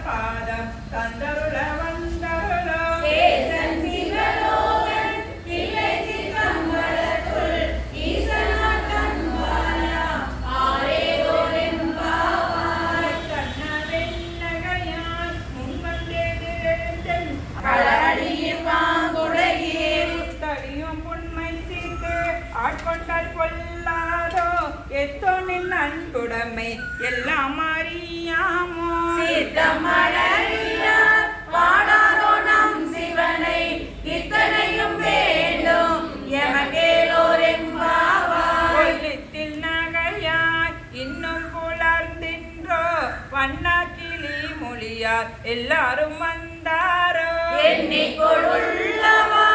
பாதம் தந்தருள வந்தருளோ ஏசன் சிவலோகன் இல்லை சிதம்பரத்துள் ஈசனார் கண்பாலா ஆரேரோரெம்பாவாய் கண்ணவெண்ணகையான் முன்வந்தேதிரேந்தன் களரடியில் பாங்குடையே தடியும் புண்மை தீர்த்து ஆட்கொண்டால் கொல்லாதோ எத்தோனின் அன்புடைமை எல்லாம் அறியாமோ சித்தமழறியார் பாடாதோ நம் சிவனை இத்தனையும் வேண்டும் எமக்கேலோரெம்பாவாய் கொல்லத்தில் நகையாய் இன்னும் புலர்ந்தின்றோ வண்ணக்கிளி மொழியார் எல்லாரும் வந்தாரோ எண்ணிக்கொள்ளுள்ளவா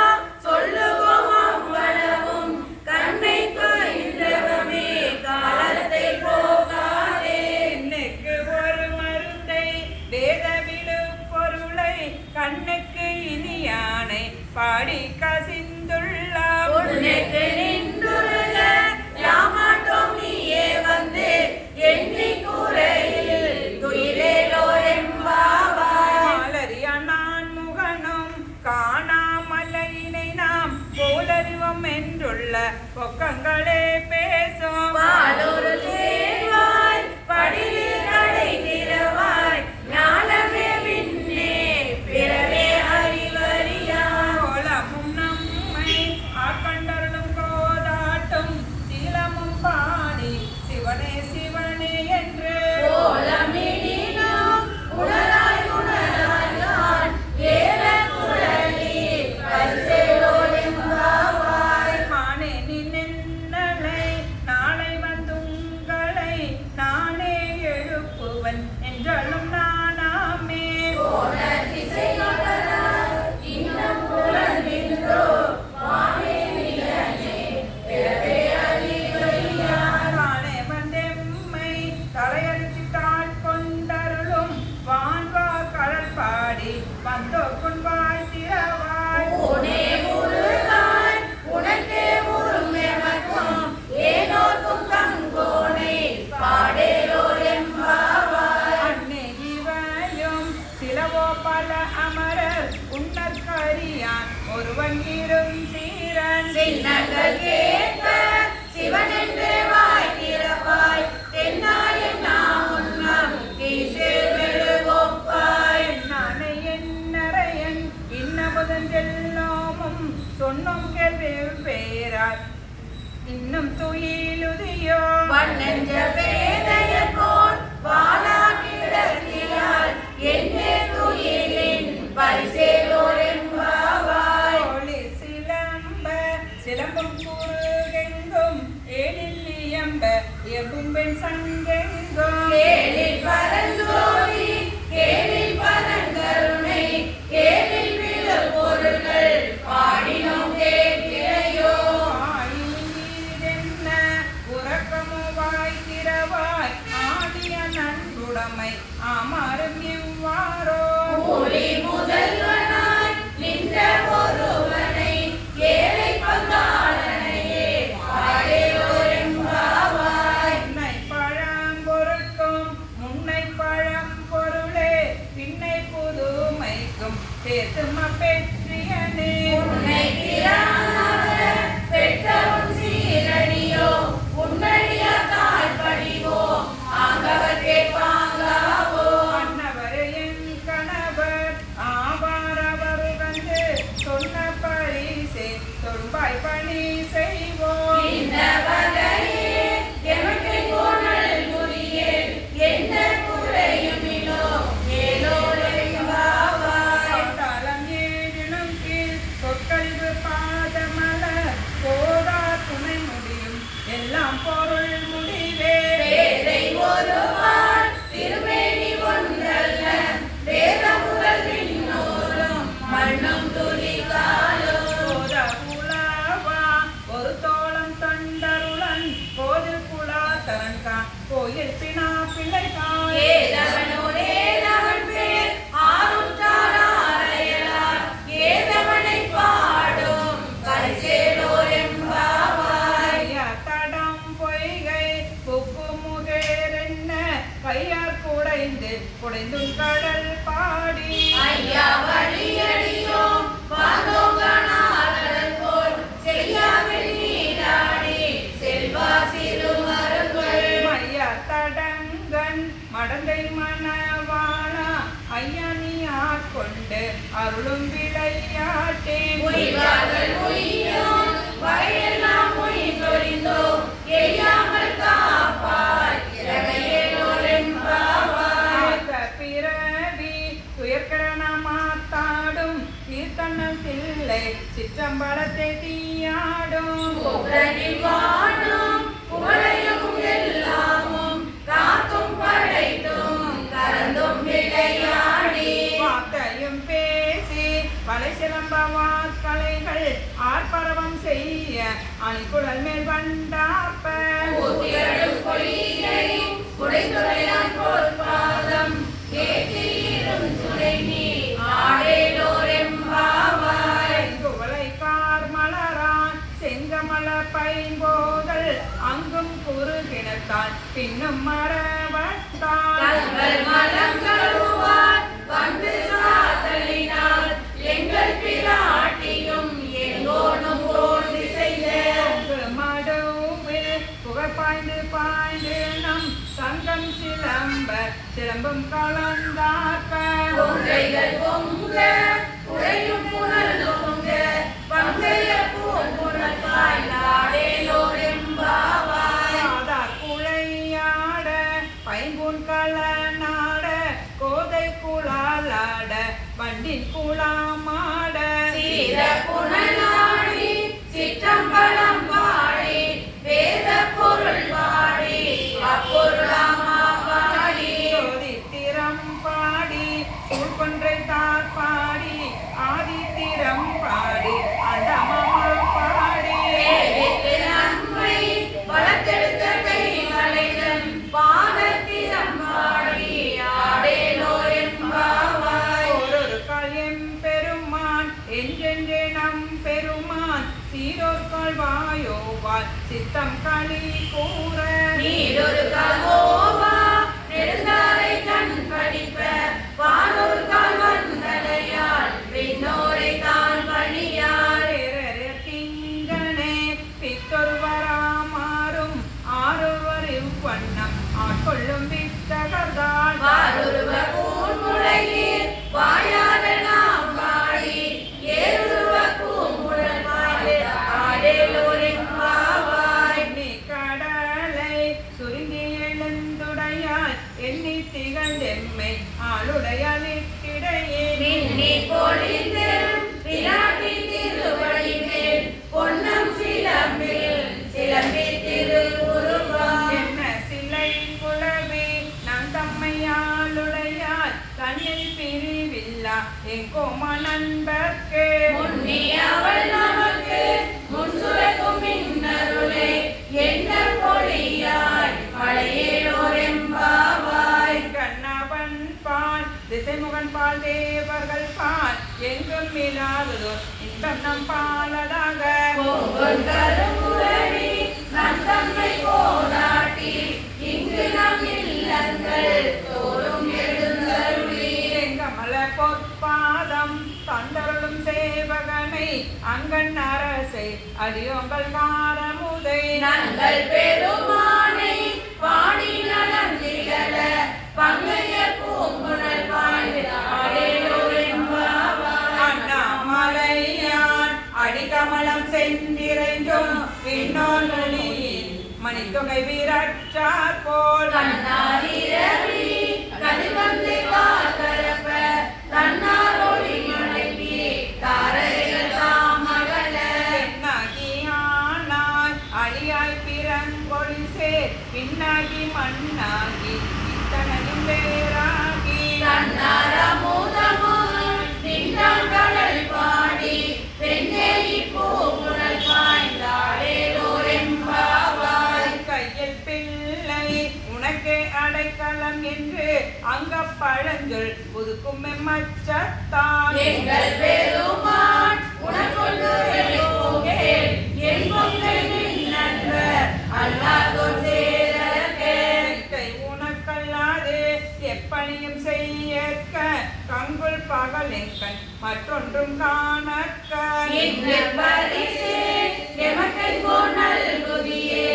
சொல்லுவோம் அவ்வளவும் கண்ணை தொழிலவமே காலத்தை போகாதே இன்னைக்கு ஒரு மருந்தை வேதவிடு பொருளை கண்ணுக்கு இனியானை பாடி கசிந்துள்ளார் உன்னைக்கு நின்றுருக யாமாட்டோம் நீயே வந்து எண்ணி கூரையில் துயிலேலோரெம்பாவாய் மாலரியா நான் முகனும் காணாமலையினை நாம் போலறிவோம் என்றுள்ள பொக்கங்களே பேசும் பாலொரு தேவாய் படிலில் கடை திறவாய் ஞானமே விண்ணே பிறவே அறிவறியாய் கோலமும் நம்மை ஆக்கண்டருளும் கோதாட்டும் சீலமும் பாடி சிவனே சிவனே என்று கோலமிடினோம் உணராய் உணராய் நான் ஏல குழலி பரிசேலோரெம்பாவாய் மானே நின்னலை நாளை வந்துங்களை நானே எழுப்புவன் என்றாலும் நானாமே இன்னும் புலர்ந்தின்றோ வானே நிலனே பிறவே அறிவறியாய் தானே வந்தெம்மை தலையடித்தாள் கொண்டருளும் வான்வா கடல் பாடி வந்தோக்குன் வாய் திறவாய் உனே முருகாய் உனக்கே முரும் எமக்கும் ஏனோர்க்கும் தங்கோனை பாடேலோரெம்பாவாய் அன்னே இவையும் சிலவோ பல அமரர் உன்னற்கரியான் ஒருவன் இரும் சீரன் சின்னங்கள் கேட்க சிவனென்றே வாய் திறப்பாய் தென்னாய் நாம் உன்னம் தீசேர் மெழுகொப்பாய் நானே என்னறையன் இன்னமுதெல்லாமும் சொன்னோம் கேள்வி பேரார் இன்னும் துயிலுதியோ வண்ணெஞ்ச பேதையர் போல் வாழா கிடத்தியால் என்னே துயிலின் பரிசேலோரெம்பாவாய் ஒளி சிலம்ப சிலம்பும் குறுகெங்கும் ஏழில் இயம்ப இயம்பும் பெண் சங்கெங்கும் கேளில் பரந்தோடி கேளில் பரங்கருணை கேளில் விழு பொருள்கள் பாடினோம் கேட்கிறையோ ஆயினீரென்ன உறக்கமோ வாய் திறவாய் ஆடிய நன்புடைமை ஆமாறும் எவ்வாறோ ஒளி முதல்வனாய் நின்ற ஒருவனை ஏழை பங்காளனையே பாடேலோரெம்பாவாய் முன்னை பழம்பொருட்கும் முன்னை பழம்பொருளே பின்னை புதுமைக்கும் சேர்த்தும பெற்றியனே உன்னை திறனாக பெற்றவும் சீரடியோ உன்னடியா தாழ்படிவோ ஆங்கவர் கேட்பாங்காவோ அன்னவரே என் கணவர் ஆவாரவர் வந்து சொன்ன பரிசே தொழும்பாய் பணி செய்வோம் இந்த வகையே எமக்கு போனல் புரியேன் என்ன குறையுமிலோ ஏலோரெம்பாவாய் காலம் பெருங்கடல் பாடி ஐயா வழியடியோம் வாழ்ந்தோம் காணாதடல் போல் செய்யாமல் நீராடி செல்வா சிறுமருங்கள் மைய தடங்கன் மடந்தை மணவாளா ஐயா நீ ஆட்கொண்டு அருளும் விளையாட்டே உய்வார்கள் உய்யோம் வகையெல்லாம் உய்ந்தொழிந்தோம் எய்யாமல் காப்பாய் இறகையேலோரெம்பாவாய் பிறவி துயர்கரண மாத்தாடும் கீர்த்தனம் தில்லை சிற்றம்பலத்தை தீயாடும் புகழில் வாழும் புகழையும் எல்லாமும் காத்தும் படைத்தும் கறந்தும் விளையாடி வார்த்தையும் பேசி பலை சிலம்ப வாக்கலைகள் ஆர்ப்பரவம் செய்ய அணிக்குழல் மேல் வண்டாப்ப ஊதியடும் பொய்யை உடைத்துறையான் பொற்பாதம் ஏற்றியிரும் சுனை நீ ஆடேலோரெம்பாவாய் குவளை கார் மலரான் செங்கமல பைம்போதல் அங்கும் குறுகினத்தால் பின்னும் மரவத்தால் தங்கள் மலங்களுவார் வந்து சாத்தலினால் எங்கள் பிராட்டியும் எங்கோனும் ஓர் திசைந்த மடுவில் புகழ் பாய்ந்து பாய்ந்து நம் சங்கம் சிலம்பும் கலந்தாக்க பொங்கைகள் பொங்க உடையும் புனல் பொங்க பங்கைய பூங்குணல் பாய்ந்தாடேலோரெம்பாவாய் ஆதார் குழையாட பைம்பூன் களநாட கோதை குழாலாட வண்டின் குழாமாட சீர புனலாடி சிற்றம்பலம் பாடி வேத பொருள் பாடி அப்பொருளாமா பாடி திறம் பாடி சூழ்கொன்றை தார் பாடி ஆதித்திரம் பாடி அண்டமாமா பாடி வேதித்து நன்மை வளர்த்தெடுத்த கைவளைகள் பாதத்திரம் பாடி ஆடேலோரெம்பாவாய் ஒரு கால் பெருமான் என்றென்றே நம் பெருமான் சீரோர்கால் வாயோவால் சித்தம் களி கூற நீரொரு கல்வோவா நெடுந்தாரை கண் படிப்ப வானொரு கால் வந்தடையாள் விண்ணோரை தான் பணியாள் திங்கனே பித்தொருவராமாறும் ஆறுவர் இவ்வண்ணம் ஆட்கொள்ளும் வித்தகர்தான் வாருருவ பூங்குழையீர் வாயாத நாம் பாடி ஏருருவ பூங்குழல் பாடு ஆடேலோரெம்பாவாய் எண்ணி கடலை சுருங்கி எழுந்துடையால் எண்ணி திகழ்ந்தெம்மை ஆளுடையால் இட்டிடையே மின்னி பொழிந்து விராட்டி திருவடி மேல் பொன்னம் சிலம்பில் சிலம்பி திருவுருவாய் என்ன சிலை குழவி நம் தம்மையாளுடையால் கண்ணில் பிரிவில்லா எங்கோமா நண்பர்க்கு முன்னி அவள் நமக்கு முன்சுரக்கும் மின்னருளே என்ன பொழியாய் மலையேலோரெம்பாவாய் கண்ணவன் பால் திசைமுகன் பால் தேவர்கள் பால் எங்கும் இல்லாததோ இன்பம் நம் பாலதாக பொங்கல் கருங்குழவி நம் தம்மை போராட்டி இங்கு நம் இல்லங்கள் தோறும் எழுந்தருளி கமல பொற்பாதம் தந்தருளும் சேவகனை அங்கன் அரசை அடியோங்கள் காரமுதை நங்கள் பெருமானை பாடி நடந்திகழ பங்கைய பூங்குழல் வாழ்ந்து ஆடேலோரெம்பாவாய் அண்ணாமலையான் அடிக்கமலம் சென்றிரைஞ்சும் விண்ணோர்களின் மணித்தொகை வீரற்றார் போல் கண்ணாரிரவி கதிர்வந்து காக்கரப்ப தன்னாரோடி மனைவி தாரைகள் தாமகல பெண்ணாகியானாய் அழியாய் பிறங்கொழி சேர் பின்னாகி மண்ணாகி இத்தனையும் வேறாகி கண்ணாரமுதமும் நின்றான் கடல் பாடி பெண்ணேயி பூங்குழல் பாய்ந்தாடேலோரெம்பாவாய் கையில் பிள்ளை உனக்கே அடைக்கலம் என்று அங்க பழஞ்சொல் புதுக்கும் மச்சத்தான் எங்கள் பெருமான் உனக்கொண்டு எழுப்போங்கேள் என் பொங்கல் நின் நண்பர் அல்லாதோர் சேரகே கை உனக்கல்லாது எப்பணியும் செய்ய கங்குல் பகலெங்கண் மற்றொன்றும் காணக்க எங்கள் பரிசே எமக்கெங்கோ நல்குதியே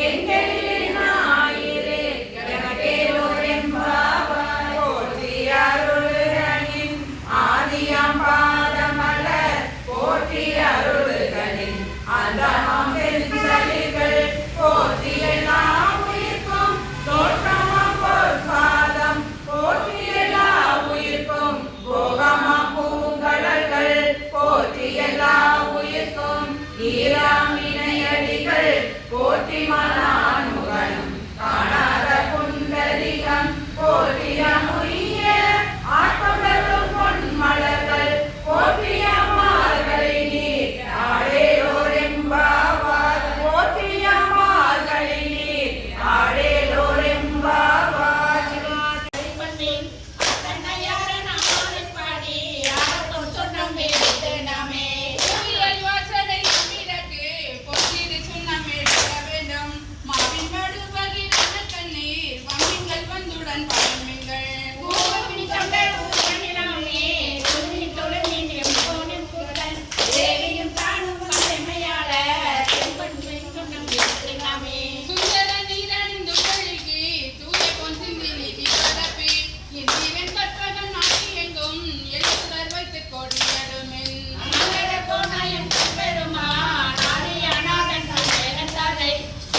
எங்களின் ஆயிரே எமக்கேலோர் எம்பாவாய் போற்றி அருள்களின் ஆதியாம் பாதமலர் போற்றி அருள்களின் அந்தமாம் செந்தளிர்கள் போற்றி எல்லா உயிர்க்கும் தோற்றமாம் பொற்பாதம் போற்றி எல்லா உயிர்க்கும் போகமாம் பூங்கடல்கள் போற்றி எல்லா உயிர்க்கும் ஈராமினையடிகள் போற்றி மனானுகனும் காணாத புண்டரிகம் போற்றிய முய்ய ஆட்கொண்டரும் பொன்மலர்கள் போற்றிய மார்கழி நீர் ஆடேலோர் எம்பாவார் போற்றிய மார்கழி நீர் ஆடேலோர் எம்பாவார் பண்ணேன் தன்னையாரன் ஆரைப் பாடி யாரும் சொன்னம் எடுத்து நாமே உயிரல் வாசலை நம்பிடக்கு பொன்னிது சுண்ணம் எடுக்க வேண்டும் மாவின் மடுவகிரான கண்ணீர் வம்பிங்கள் வந்துடன் பழமிங்கள் பூமியின் தொண்டர் ஊரணிலாமே உன்னின் தொழுமின் எம்போனின் குரல் தேவியும் தானும் வல்லமையாள செம்பன் சொன்னம் எடுத்து நாமே சுந்தர நீரணிந்து பழகி தூய பொன் சிந்தி நீதி பரப்பி இந்திவன் கற்பகம் நாட்டி எங்கும் எழுத்துதர் வைத்து கொடியடுமின் அமரர கோணாயம் பெருமா நாளை அநாதன் வேலந்தாரை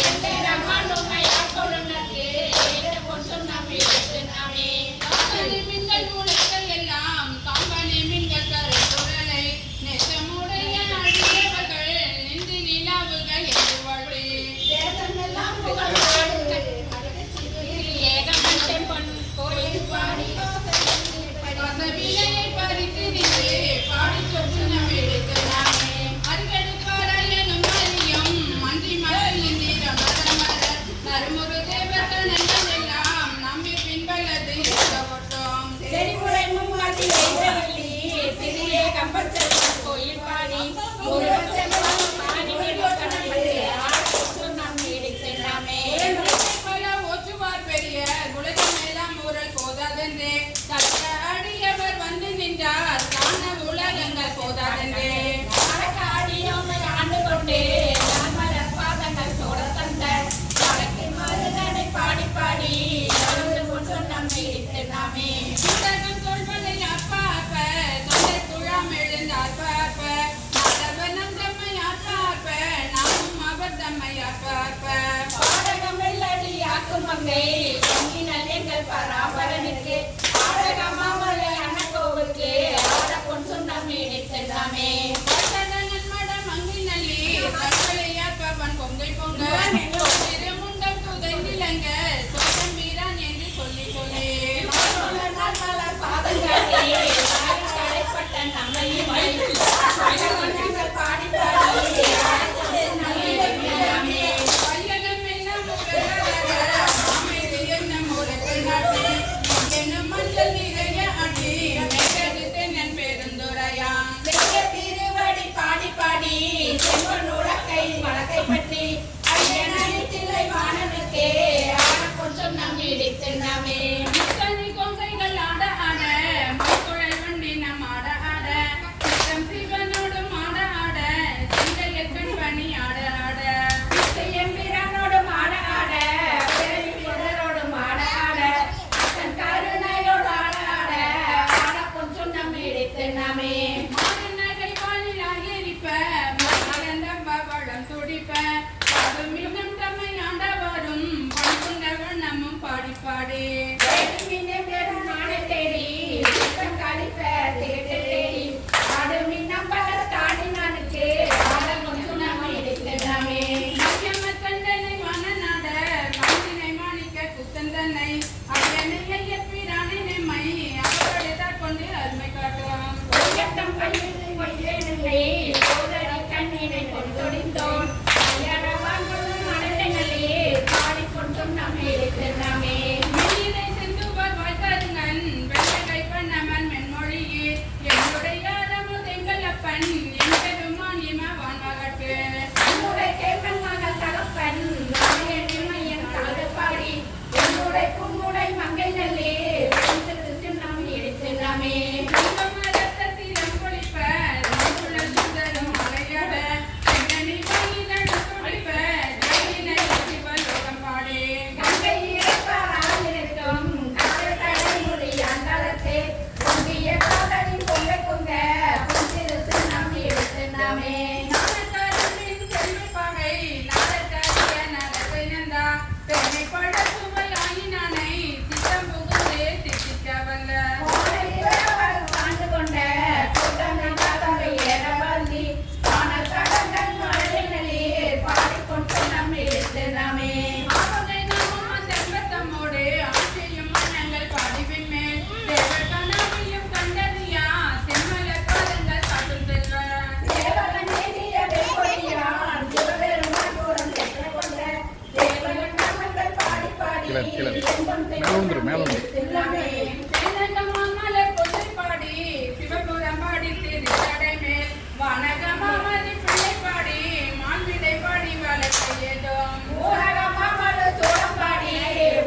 எந்தரமானுமை ஆட்கொள்ளுனக்கு ஏற்ற பொன் சொன்னம் எடுத்து நாமே காதலி மின்கள் மூளைகள் எல்லாம் காம்பனி மின்கள் கருத்துடலை நெசமுடைய அடியவர்கள் நின்று நிலாவுக என்று வழி தேசமெல்லாம் புகழ்பாடு ஏகமன் பொன் கோயில் பாடி வசவிலையை பறித்து நின்று பாடி சொற்று நம் எடுக்கலாமே அருகெடுப்பாரையனும் அறியும் மன்றி மலர் இந்திர மரமர நறுமுறு தேவர்கள் எல்லாம் நம்பி பின்பலது இருக்கவட்டோம் செறிவுரை முன்மாதி வைத்தவள்ளி திரியே கம்பச்செல்வன் கோயில் பாடி முருகன் செல்வன் பாடி நிலக்கணபதி ஆட்சி நம் எடுக்கலாமே பல ஓச்சுவார் பெரிய உலகம் எல்லாம் ஊரல் போதாதென்றே தக்க அடியவர் வந்து நின்றார் காண உலகங்கள் போதாதென்றே ஆடியோமை ஆண்டு கொண்டே நான் மலர் பாதங்கள் சோட தந்த வடக்கு மருதனை பாடி பாடி அருள் கொண்டு நம்மை எடுக்கலாமே உலகம் சொல்வதை அப்பாப்ப தொண்டை குழாம் எழுந்தார் பார்ப்ப மாதவனம் தம்மையார் பார்ப்ப நாமும் அவர் தம்மையார் பார்ப்ப பாடகம் வெள்ளடி ஆக்கும் மங்கை பொங்கினல் எங்கள் பராபரனுக்கு ஆடகமாமலை அண்ணகோவுக்கு ஆட பொன் சொன்னம் எடுக்கலாமே பட்டணன் மடம் அங்கி நல்லி தற்கொலையார் பவன் பொங்கை பொங்க திருமுண்டம் துதை நிலங்க சோதம் வீரான் என்று சொல்லி சொல்லி மலர் பாதங்களே கடைப்பட்ட நம்மையும் பாடி பாடி நம்மை பையனம் என்ன முறையாக மாமை என்ன முறைகள் நாட்டி என்னும் தின்னாமே மரத்த சீரம் கொளிப்ப உள்ள சுந்தரும் அலையட எண்ணி வாயிதழ் கொளிப்ப ஜெயினை சிவலோகம் பாடே கங்கை இறப்பாராயிருக்கும் கடற்கரை முடி அந்தரத்தே பொங்கிய காதலி பொங்க பொங்க பொங்கிருத்து நம்பி எடுத்து நாமே நானக்காரனின் செல்வி பகை நாடக்கரிய நடத்தை நந்தா பெண்ணை பட சுவை ஆயினானை சித்தம் புகுந்தே திட்டிக்க வல்ல ஆண்டு கொண்ட கூட்டமை காதலை ஏற வந்தி ஆனால் கடங்கள் மழையினே பாடிக்கொண்டு நம்பி எடுத்து நாமே ஆவகை நாமும் செல்வத்தம்மோடு ஆட்சியும் மன்னங்கள் பாடிவின் மேல் தேவர் கண்ணாமையும் கண்டறியா செம்மல காலங்கள் காட்டும் செல்வ தேவகன் நேரிய வெப்பொழியான் சிவபெருமான் தூரம் சென்று கொண்ட தேவகன் நாமங்கள் பாடி பாடி எங்கும் செல்லாமே சேனகமான் மலர் கொச்சை பாடி சிவபுரம் பாடி திருச்சடை மேல் வானகமாமதி பிள்ளை பாடி மான்விடை பாடி வளர்க்கையதும் ஊரகமாமது சோளம் பாடி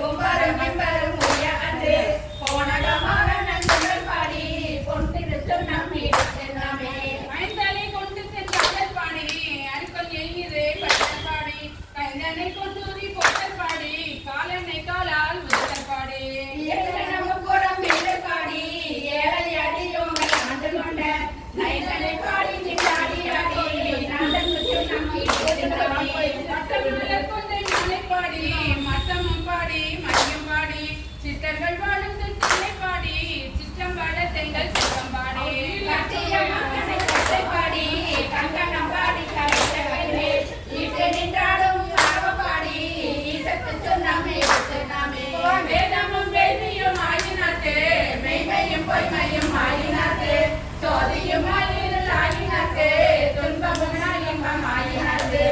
ஒவ்வொரும் மெம்பரும் உரிய அன்று போனகமாக நன்றிகள் பாடி பொன்னிருத்தும் நம்பி செல்லாமே ஐந்தலை கொண்டு சென்றால் பாடி அருக்கல் எயிரே பட்டல் பாடி கைந்தனை கொண்டூரி போட்டல் பாடி காலனை காலால் உதல் பாடி புறம் வீடு பாடி ஏழை அடியோங்கள் ஆண்டு கொண்ட நைதலை பாடி நின்றாடி ஆடி நாடன் சுற்றும் நம்பி மற்றவர்கள் கொண்டை மாலை பாடி மத்தமும் பாடி மையம் பாடி சித்தர்கள் வாழும் திட்டை பாடி சிற்றம் பாட செங்கல் சிற்பம் பாடி கட்டிய மகனை கட்டை பாடி கங்கணம் பாடி கவித்த கைமே இட்டு நின்றாடும் காவ பாடி ஈசத்து சொன்னாமே நாமே வேதமும் வேதியும் ஆயினாத்து மெய்மையும் பொய்மையும் ஆயினாத்து சோதியும் ஆயிரல் ஆயினாத்து துன்பமும் இன்பம் ஆயினாத்து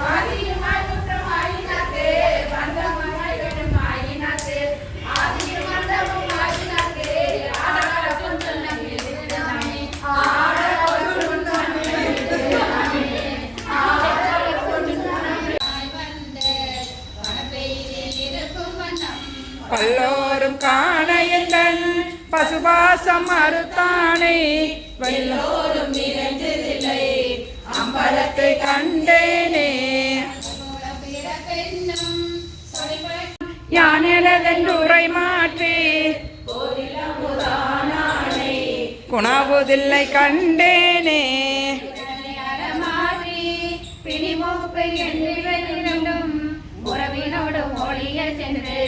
ஆதியுமாய் குற்றம் ஆயினாத்து பந்தமுமாய் வெடும் ஆயினாத்து ஆதியும் அந்தமும் ஆயினாத்து ஆடாத சொன்ன நாமே ஆடாத பல்லோரும் காண எந்தன் பசுபாசம் மறுத்தானே எல்லோரும் நிறைந்ததில்லை அம்பலத்தை கண்டேனே யானெனதென்றுரை மாற்றி குணாவுதில்லை கண்டேனே உறவினோடு ஒளிய சென்று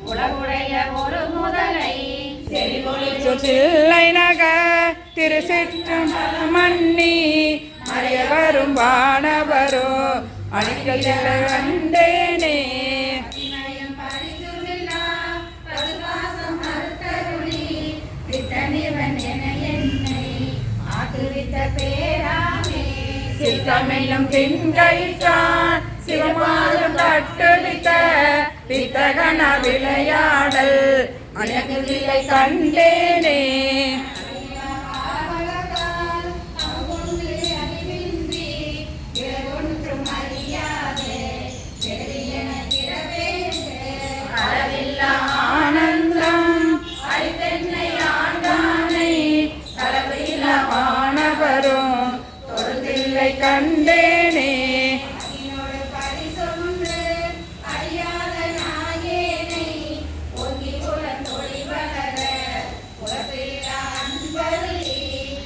உலகுடைய ஒரு முதலை சுற்றில்லை நக திருசிற்றும் மன்னி அறிய வரும் வானவரோ அணிகள் கண்டேனே சித்தமெல்லும் திண்கைத்தான் சிவமாலும் கட்டுவித்த பித்தகன விளையாடல் அழகுவில்லை கண்டேனே ஆனந்தம் அரிதென்னை ஆண்டானை கலவையில வானவரும் தொழுதில்லை கண்டேனே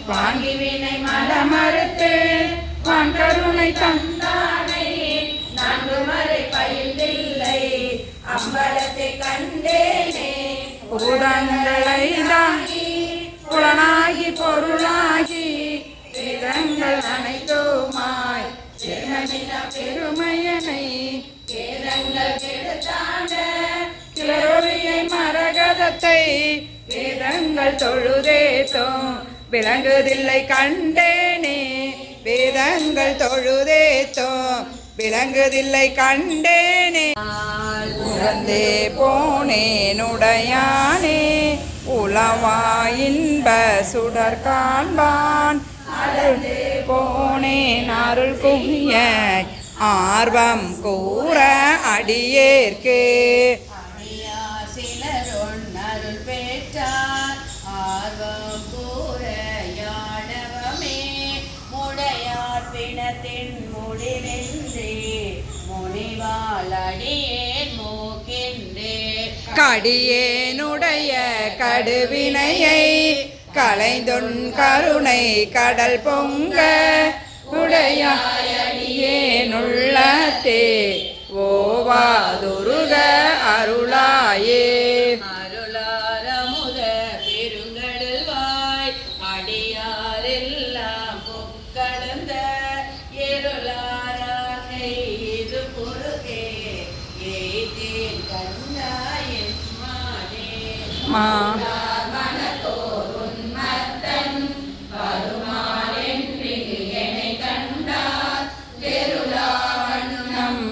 வாங்கி வினை மலமறுத்து வான் கருணை தந்தானை நான்கு மறை பயில்லை அம்பலத்தை கண்டேனே பூதங்களை தாங்கி புலனாகி பொருளாகி வேதங்கள் அனைத்துமாய் பெருமையனை வேதங்கள் கெடுத்தாண்ட கிளரொளியை மரகதத்தை வேதங்கள் தொழுதேத்தோம் விளங்குதில்லை கண்டேனே வேதங்கள் தொழுதேத்தோம் விளங்குதில்லை கண்டேனே உழந்தே போனேனுடையானே உளவா இன்ப சுடர் காண்பான் அழுந்தே போனேன் அருள் குவிய ஆர்வம் கூற அடியேற்கு சிலரொன் அருள் பெற்றார் ஆர்வம் கடியேனுடைய கடுவினையை களைந்தொன் கருணை கடல் பொங்க உடையாயடியேனுள்ளத்தே ஓவாதுருக அருளாயே. அருளாரமுத பெருங்கடல்வாய் அடியாரெல்லாம் பொக்கடந்த இருளாராகை இது பொருகே ஏதேன் கண்டாயன் மானே.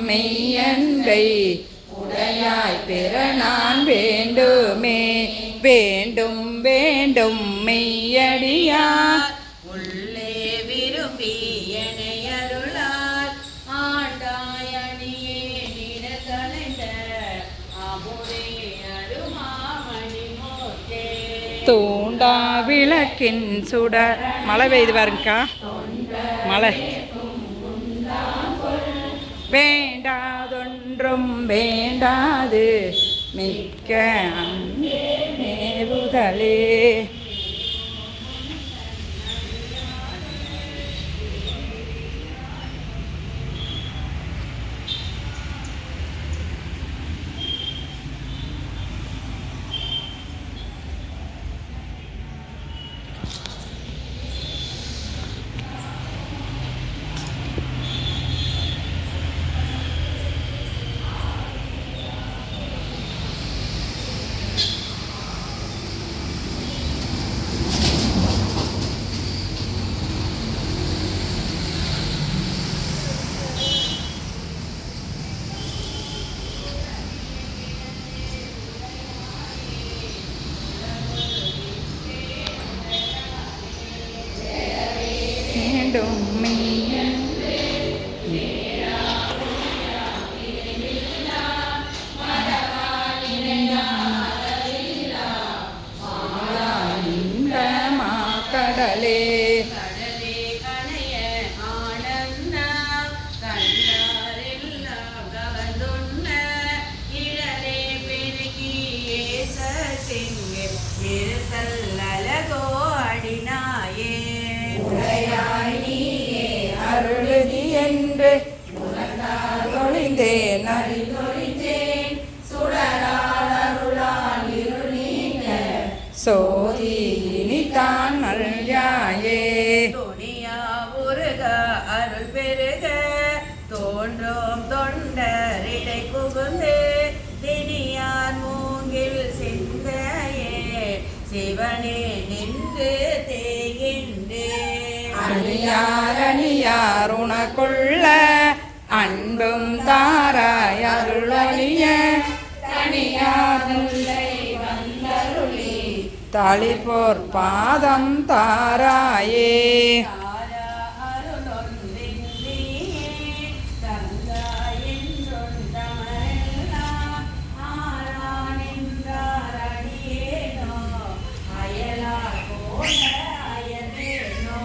மெய்யன்பை உடையாய் பெற நான் வேண்டுமே வேண்டும் வேண்டும் மெய்யடியார் உள்ளே விரும்பி என்னை அருளால் ஆண்டாயடியே நிற கலைந்த அமுதே அருமாமணி மோட்டே. தூண்டா விளக்கின் சுடர் மழை பெய்து பாருங்கக்கா மழை. வேண்டாதொன்றும் வேண்டாது மிக்க அன்பே மேவுதலே. வேண்டும் கடலே. கடலே கணைய ஆனந்தம் கண்டாரெல்லாம் கவர்ந்துண்ண இடரே பெருகியே சத்திங்கு இருத்தல் அழகோ அடினாயே. அருளுதி என்று தொழிந்தேன் அறிந்தொழிந்தேன் சுடரால் அருளால் இருளீங்க சோதி இனிதான் நல்யாயே. துணியா உருக அருள் பெருக தோன்றும் தொண்டரிடை புகுந்து திணியான் மூங்கில் சிந்தையே சிவனே நின்று தேகின்றே. அணியார் அணியார் உனக்குள்ள அன்பும் தாராய் அருளொழிய தனியார் முல்லை வந்தருளி தளிர்போர் பாதம் தாராயே. தாரா அருளொன்றின்றியே தந்தாயென்றொன் தமரெல்லாம் ஆரா நின்றார் அடியேனோ அயலார் போல அயர்வேனோ.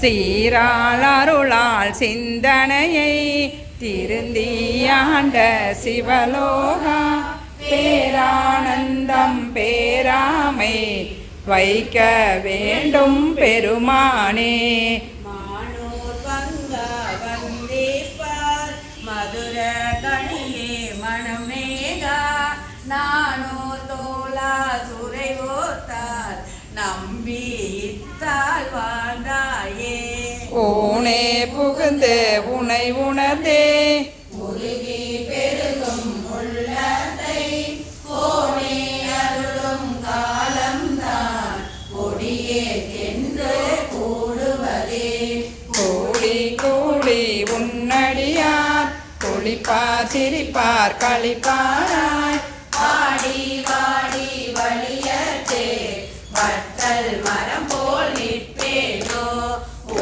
சீராள் அருளால் சிந்தனையை திருந்தியாண்ட சிவலோகா பேரானந்தம் பேராமை வைக்க வேண்டும் பெருமானே. மானூர் பங்கா வந்தேப்பார் மதுர கணியே மணமேகா நானூர் தோலா சுரைவோத்தார் நம்பி இத்தால் வாழ்ந்தாயே. ஊனே புகுந்து உனை உணர்ந்தே உருகி பெருகும் உள்ளத்தை கோணே அருளும் காலம்தான் கொடியே என்று கூடுவதே. கூடி கூடி உன்னடியார் குளிப்பார் சிரிப்பார் களிப்பாராய் வாடி வாடி வழியத்தே வட்டல் மரம் போல் நிற்பேனோ.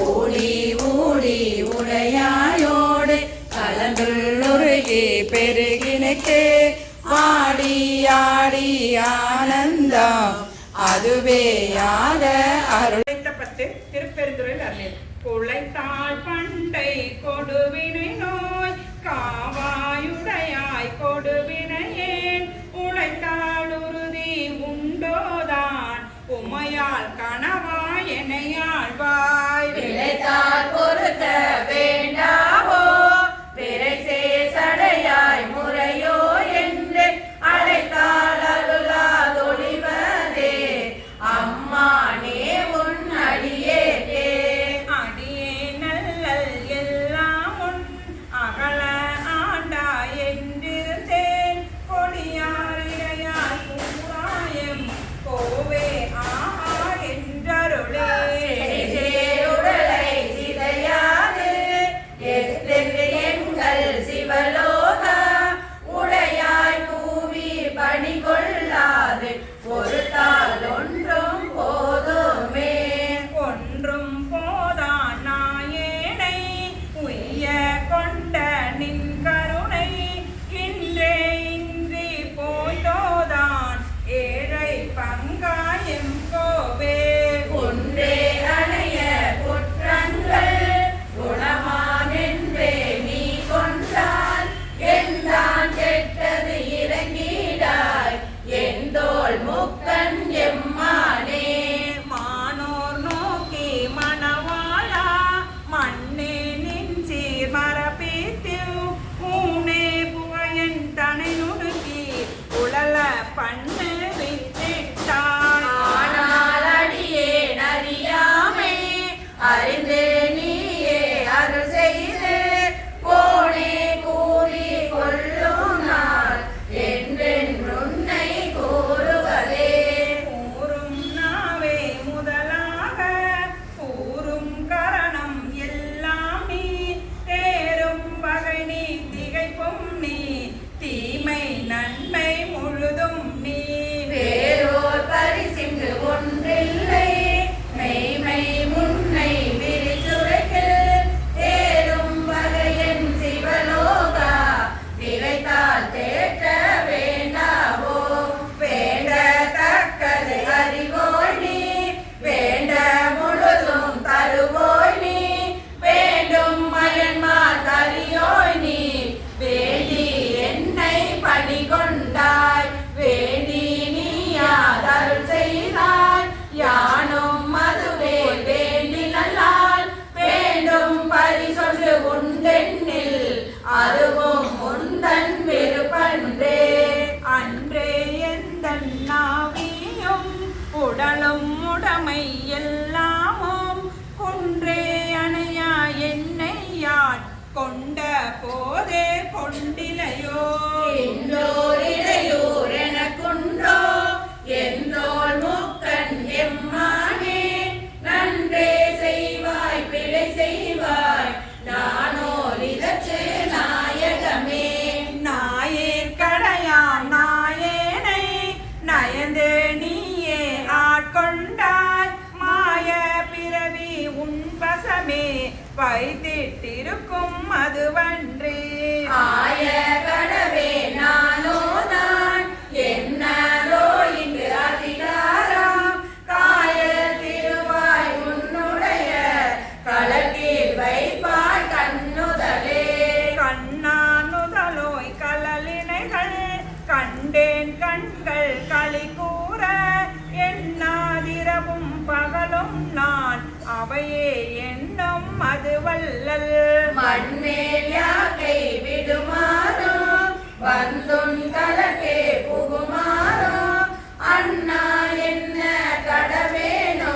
ஊடி ஊடி உடையாயோடு கலந்துள்ளுருகி பெருகினுக்கு ஆடி ஆடி ஆனந்தம் அதுவேயாக அருள். திருப்பெருந்துறையில் அருள் குளைத்தாள் பண்டை கொடுவினை நோய் காவாயுடையாய் கொடுவினையேன் உழைத்தாள் கணவாய் என்னையாழ்வாய் விளைத்தால் பொறுத்த வேண்டாவோ விரைசே சடையாய் முறையோ என்று அழைத்தால் அருளாதொழிவதே அம்மானே உன் அடியேற்கே அடியே நல்லல் எல்லாம் உன் அகல ஆண்டாய் என்றிருந்தேன் கொடியாரிடையாய் கூறாயம் கோவே ஆஹா என்றருளே சேருடலை சிதையாது எத்தென்று எங்கள் சிவலோகா உடையாய் பூவி பணி கொள்ளாது பொறுத்தால் ஒன்றும் போதுமே ஒன்றும் போதான் நாயேனை உய்ய கொண்ட நின் கருணை இன்றே இன்றி போய்தோதான் ஏழை பங்காயம் கோவே ஒன்றே அணைய குற்றங்கள் குணமானென்றே நீ கொண்டால் எந்தான் கெட்டது இறங்கிடாய் எந்தோள் முக்கன் எம்மானே மானோர் நோக்கி மணவாழா மண்ணே நின் சீர் மரபித்தில் ஊனே புகையன் தனை நுணுக்கி உழல பண்ணு வித்திட்டாய் ஆனால் அடியேன் அறியாமை அறிந்தே நீயே அருள் செய்து போனே கூலி கொள்ளும் நாள் என்றென்றுன்னை கூறுவதே கூறும் நாவே முதலாக கூறும் கரணம் எல்லாம் நீ தேரும் வகை நீ திகைப்பும் நீ தீமை நன்மை முழுதும் நீ வேறோர் பரிசிங்கு ஒன்றில்லை மெய்மை முன்னை விரித்துரைக்கில் தேரும் வகையன் சிவலோகா திகைத்தால் தேற்ற வேண்டாவோ வேண்டத்தக்கது அறிவோய் நீ வேண்ட முழுதும் தருவோய் நீ வேண்டும் மயன்மார் தரியோய் நீ வேண்டி என்னை பணி கொண்டாய் வேண்டி நீயாதருள் செய்தாய் யானும் அதுவே வேண்டி நல்லால் வேண்டும் பரிசொன்று உண்டெண்ணில் அதுவும் உந்தன் விருப்பன்றே அன்றே எந்தன் நாவியும் உடலும் உடமை எல்லாமும் குன்றே அணையா என்னையாட் கொண்ட போதே கொண்டிலையோ இன்றோர் இடையூர் எனக்குண்டோ எந்தோள் முக்கன் எம்மானே நன்றே செய்வாய் பிழை செய்வாய் நானோர் இதற்று நாயகமே நாயேர் கடையான் நாயேனை நயந்து நீயே ஆட்கொண்டாய் மாய பிறவி உன்பசமே வைத்திட்டிருக்கும் அதுவன்றே ஆய கடவே நானோ நான் என்னதோ இங்கு அதிகாரம் காய திருவாய் உன்னுடைய களத்தில் வைப்பாய் கண்ணுதலே கண்ணானுதலோய் கலலினைகள் கண்டேன் கண்கள் களி கூற எண்ணாதிரவும் பகலும் நான் அவையே எண்ணம் அது வல்லல் மண்மேல் யாக்கை விடுமாறும் வந்துன் கலக்கே புகுமாறும் அண்ணா என்ன கடவேனோ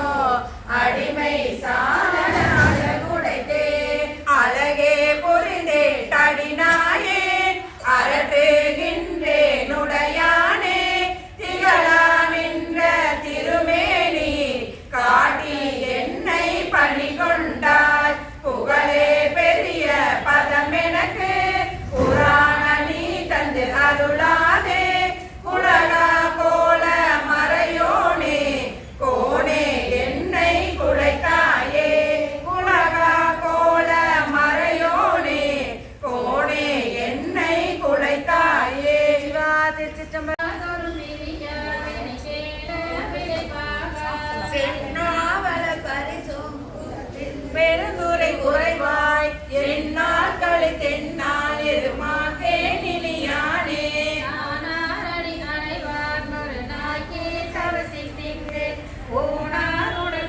அடிமை சாலன அழகுடைத்தே அழகே பொறிதே தடினாயே அரட்டுகின்றே நுடையானே திகழா நின்ற திருமேனி காட்டி என்னை பணி கொண்டாய் புகழே பெரிய பதம் எனக்கு புராண நீ தந்து அருளாதே குலகா கோல மறையோனே கோனே என்னை குலைத்தாயே குலகா கோல மறையோனே கோனே என்னை குலைத்தாயே சிவா திருச்சிற்றம்பலம் சென்னாவல பரிசும் பெருந்துரை குறைவாய் எந்நாட்களை தென்னால் எருமாக்கே நிலையானே ஓனாருடன்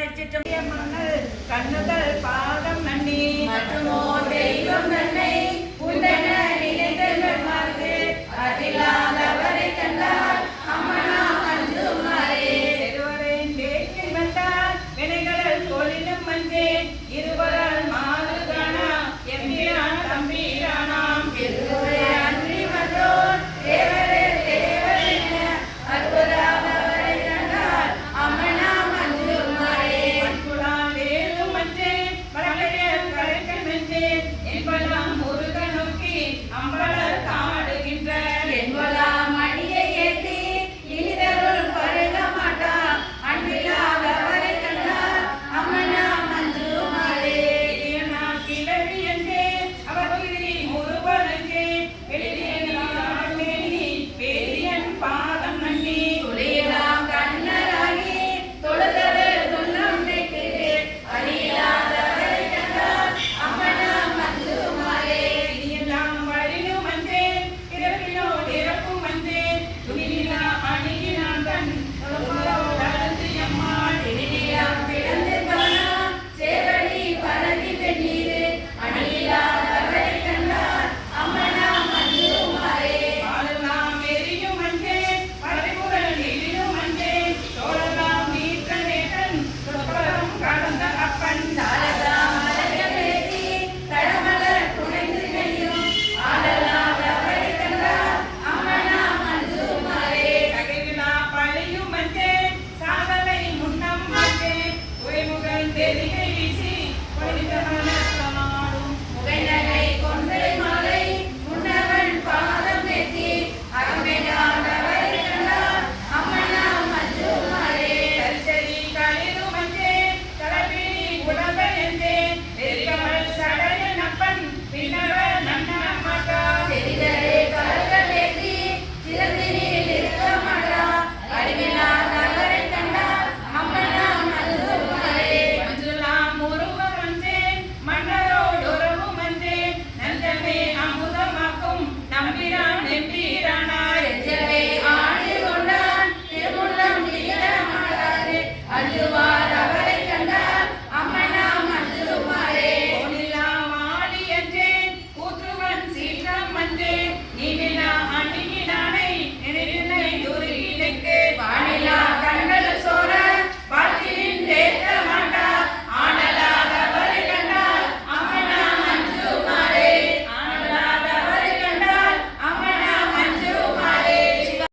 மங்கள் கண்ணுதல் பாதம் நன்னி மற்றுமோ தெய்வம் நன்மை